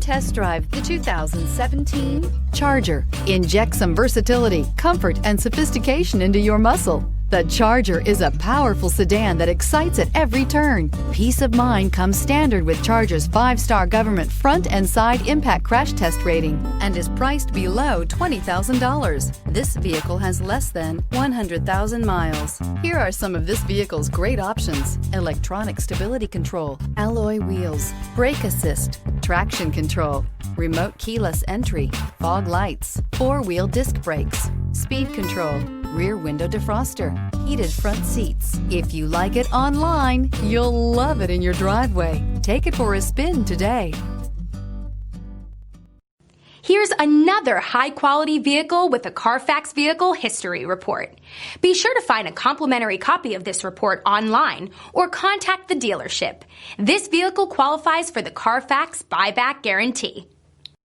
test drive the 2017 Charger. Inject some versatility, comfort, and sophistication into your muscle. The Charger is a powerful sedan that excites at every turn. Peace of mind comes standard with Charger's 5-star government front and side impact crash test rating and is priced below $20,000. This vehicle has less than 100,000 miles. Here are some of this vehicle's great options: electronic stability control, alloy wheels, brake assist, traction control, remote keyless entry, fog lights, 4-wheel disc brakes, speed control, rear window defroster, heated front seats. If you like it online, you'll love it in your driveway. Take it for a spin today. Here's another high-quality vehicle with a Carfax Vehicle History Report. Be sure to find a complimentary copy of this report online or contact the dealership. This vehicle qualifies for the Carfax Buyback Guarantee.